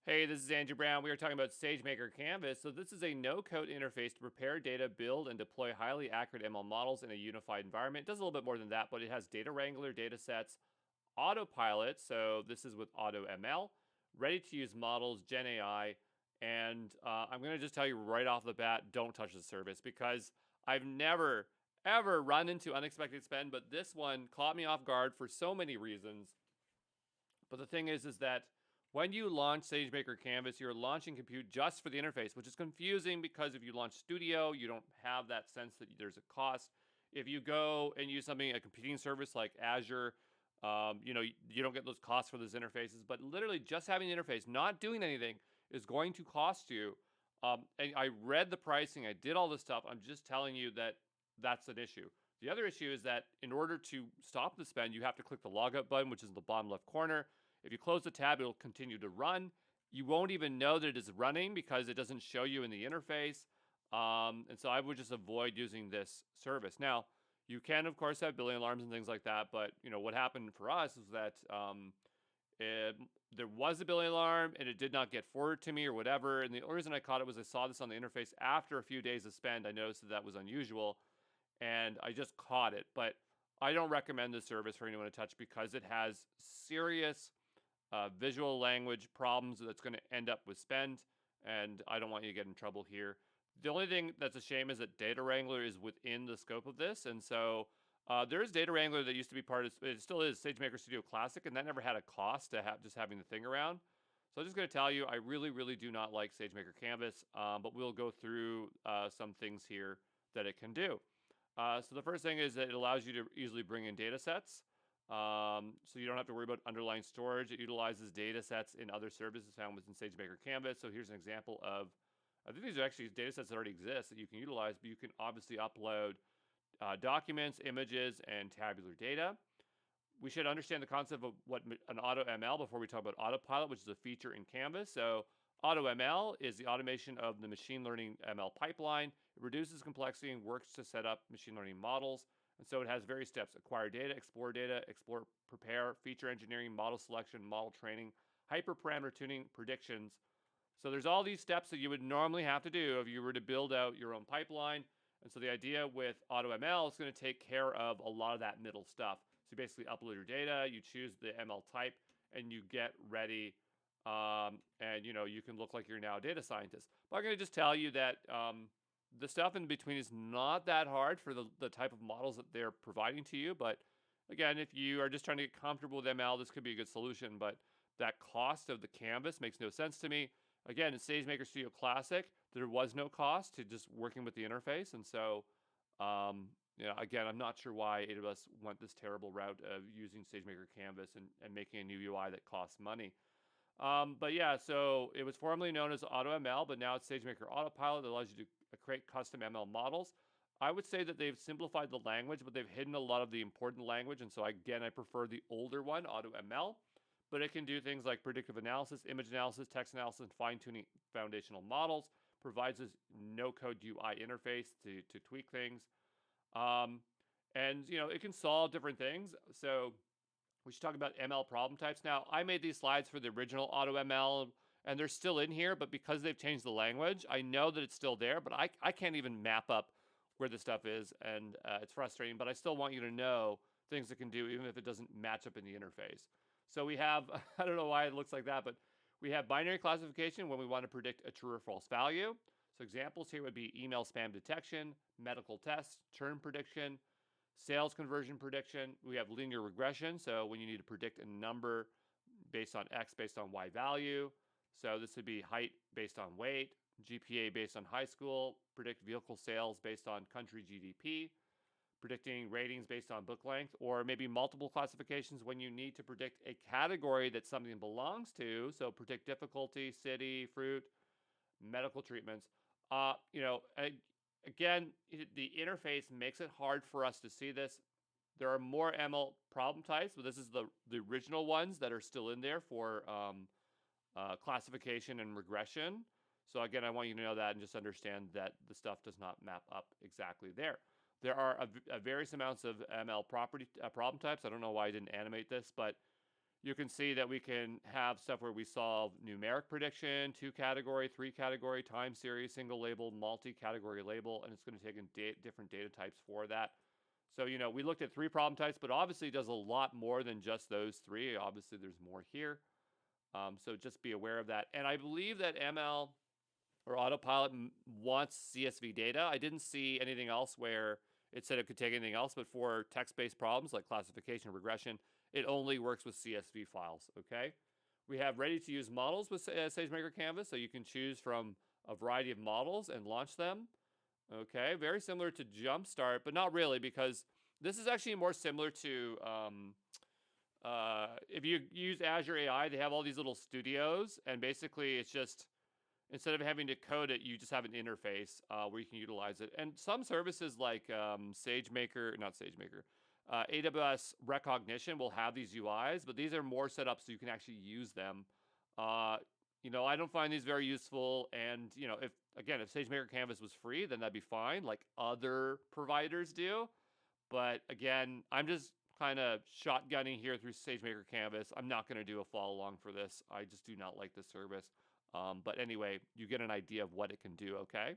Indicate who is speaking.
Speaker 1: Hey, this is Andrew Brown. We are talking about SageMaker Canvas. So this is a no-code interface to prepare data, build, and deploy highly accurate ML models in a unified environment. It does a little bit more than that, but it has data wrangler data sets, autopilot. So this is with AutoML, ready-to-use models, Gen AI, and I'm going to just tell you right off the bat, don't touch the service because I've never ever run into unexpected spend, but this one caught me off guard for so many reasons. But the thing is that when you launch SageMaker Canvas, you're launching compute just for the interface, which is confusing because if you launch Studio, you don't have that sense that there's a cost. If you go and use something, a competing service like Azure, you don't get those costs for those interfaces. But literally, just having the interface, not doing anything, is going to cost you. And I read the pricing, I did all this stuff. I'm just telling you that that's an issue. The other issue is that in order to stop the spend, you have to click the logout button, which is in the bottom left corner. If you close the tab, it'll continue to run. You won't even know that it is running because it doesn't show you in the interface. And so I would just avoid using this service. Now, you can, of course, have billing alarms and things like that. But what happened for us is that there was a billing alarm and it did not get forwarded to me or whatever. And the only reason I caught it was I saw this on the interface after a few days of spend. I noticed that was unusual and I just caught it. But I don't recommend this service for anyone to touch because it has serious visual language problems that's going to end up with spend, and I don't want you to get in trouble here. The only thing that's a shame is that Data Wrangler is within the scope of this, and so there is Data Wrangler that used to be part of it. Still is SageMaker Studio Classic, and that never had a cost to have just having the thing around. So I'm just going to tell you, I really, really do not like SageMaker Canvas, but we'll go through some things here that it can do. So the first thing is that it allows you to easily bring in data sets. So you don't have to worry about underlying storage. It utilizes data sets in other services found within SageMaker Canvas. So here's an example of, I think these are actually data sets that already exist that you can utilize, but you can obviously upload documents, images, and tabular data. We should understand the concept of what an AutoML before we talk about autopilot, which is a feature in Canvas. So AutoML is the automation of the machine learning ML pipeline. It reduces complexity and works to set up machine learning models. And so it has various steps: acquire data, explore, prepare, feature engineering, model selection, model training, hyperparameter tuning, predictions. So there's all these steps that you would normally have to do if you were to build out your own pipeline. And so the idea with AutoML is going to take care of a lot of that middle stuff. So you basically upload your data, you choose the ML type, and you get ready. And you can look like you're now a data scientist. But I'm going to just tell you that the stuff in between is not that hard for the type of models that they're providing to you. But again, if you are just trying to get comfortable with ML, this could be a good solution. But that cost of the canvas makes no sense to me. Again, in SageMaker Studio Classic, there was no cost to just working with the interface. And so, again, I'm not sure why AWS went this terrible route of using SageMaker Canvas and making a new UI that costs money. But yeah, so it was formerly known as AutoML, but now it's SageMaker Autopilot that allows you to create custom ML models. I would say that they've simplified the language, but they've hidden a lot of the important language. And so again, I prefer the older one, AutoML, but it can do things like predictive analysis, image analysis, text analysis, and fine-tuning foundational models, provides this no-code UI interface to tweak things. And it can solve different things. So we should talk about ML problem types. Now, I made these slides for the original AutoML, and they're still in here, but because they've changed the language, I know that it's still there, but I can't even map up where the stuff is, and it's frustrating, but I still want you to know things it can do, even if it doesn't match up in the interface. So we have, I don't know why it looks like that, but we have binary classification when we want to predict a true or false value. So examples here would be email spam detection, medical tests, churn prediction, sales conversion prediction. We have linear regression. So when you need to predict a number based on X based on Y value. So this would be height based on weight, GPA based on high school, predict vehicle sales based on country GDP, predicting ratings based on book length, or maybe multiple classifications when you need to predict a category that something belongs to. So predict difficulty, city, fruit, medical treatments. Again, the interface makes it hard for us to see this. There are more ML problem types, but this is the original ones that are still in there for classification and regression. So again, I want you to know that and just understand that the stuff does not map up exactly there. There are various amounts of ML property problem types. I don't know why I didn't animate this, but You can see that we can have stuff where we solve numeric prediction, 2 category, 3 category, time series, single label, multi-category label, and it's going to take in different data types for that. So, we looked at 3 problem types, but obviously it does a lot more than just those 3. Obviously, there's more here. So just be aware of that. And I believe that ML or Autopilot wants CSV data. I didn't see anything else where it said it could take anything else, but for text-based problems like classification or regression, it only works with CSV files, okay? We have ready-to-use models with SageMaker Canvas, so you can choose from a variety of models and launch them. Okay, very similar to Jumpstart, but not really, because this is actually more similar to if you use Azure AI, they have all these little studios, and basically it's just, instead of having to code it, you just have an interface where you can utilize it. And some services like SageMaker, not SageMaker, AWS Recognition will have these UIs, but these are more set up so you can actually use them. I don't find these very useful. And, if SageMaker Canvas was free, then that'd be fine, like other providers do. But again, I'm just kind of shotgunning here through SageMaker Canvas. I'm not going to do a follow along for this. I just do not like this service. But anyway, you get an idea of what it can do, okay?